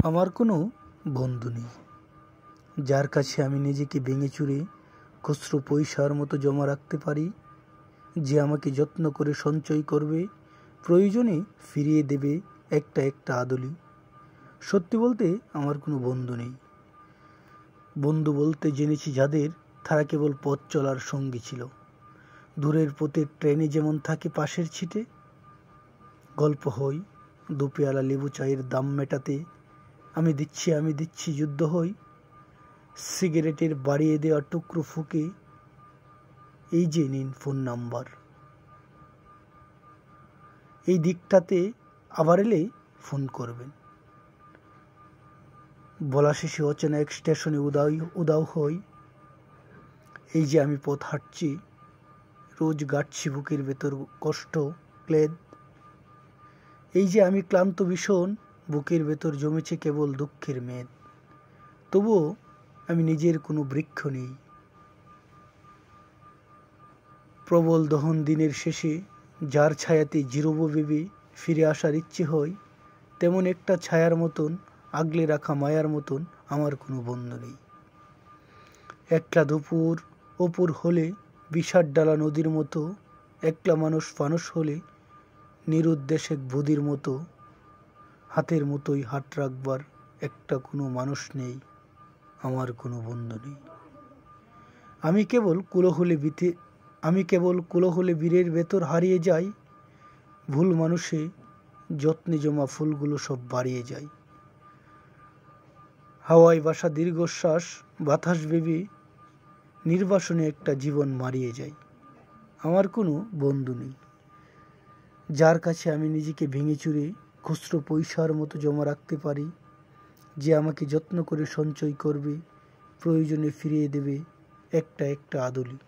আমার কোনো বন্ধু নেই, যার কাছে আমি নিজেকে ভেঙে চুরে খুচরো পয়সার মতো জমা রাখতে পারি, যে আমাকে যত্ন করে সঞ্চয় করবে, প্রয়োজনে ফিরিয়ে দেবে একটা একটা আদলি। সত্যি বলতে আমার কোনো বন্ধু নেই। বন্ধু বলতে জেনেছি যাদের, তারা কেবল পথ চলার সঙ্গী ছিল। দূরের পথের ট্রেনে যেমন থাকে পাশের ছিটে, গল্প হই দুপেয়ালা লেবু চায়ের দাম মেটাতে, আমি দিচ্ছি যুদ্ধ হই সিগারেটের বাড়িয়ে দেওয়া টুকরো ফুকে, এই যে নিন ফোন নাম্বার, এই দিকটাতে আবার এলে ফোন করবেন। বলা শেষে অচেনা এক স্টেশনে উদাও হই, এই যে আমি পথ হাঁটছি, রোজ গাঁটছি বুকের ভেতর কষ্ট ক্লেদ, এই যে আমি ক্লান্ত ভীষণ, বুকের ভেতর জমেছে কেবল দুঃখের মেদ। তবুও আমি নিজের কোনো বৃক্ষ নেই। প্রবল দহন দিনের শেষে যার ছায়াতে জিরোবো ভেবে ফিরে আসার ইচ্ছে হয়, তেমন একটা ছায়ার মতন, আগলে রাখা মায়ার মতন আমার কোনো বন্ধু নেই। একলা দুপুর অপুর হলে বিষাদ ডালা নদীর মতো, একলা মানুষ হলে নিরুদ্দেশ এক বুদির মতো, হাতের মতোই হাত রাখবার একটা কোনো মানুষ নেই, আমার কোনো বন্ধু নেই। আমি কেবল কুলহলে বীরের ভেতর হারিয়ে যাই, ভুল মানুষে যত্নে জমা ফুলগুলো সব বাড়িয়ে যায়। হাওয়ায় বাসা দীর্ঘশ্বাস বাতাস ভেবে নির্বাসনে একটা জীবন মারিয়ে যায়। আমার কোনো বন্ধু নেই, যার কাছে আমি নিজেকে ভেঙে চুরে খুচরো পয়সার মতো জমা রাখতে পারি, যে আমাকে যত্ন করে সঞ্চয় করবে, প্রয়োজনে ফিরিয়ে দেবে একটা একটা আদলি।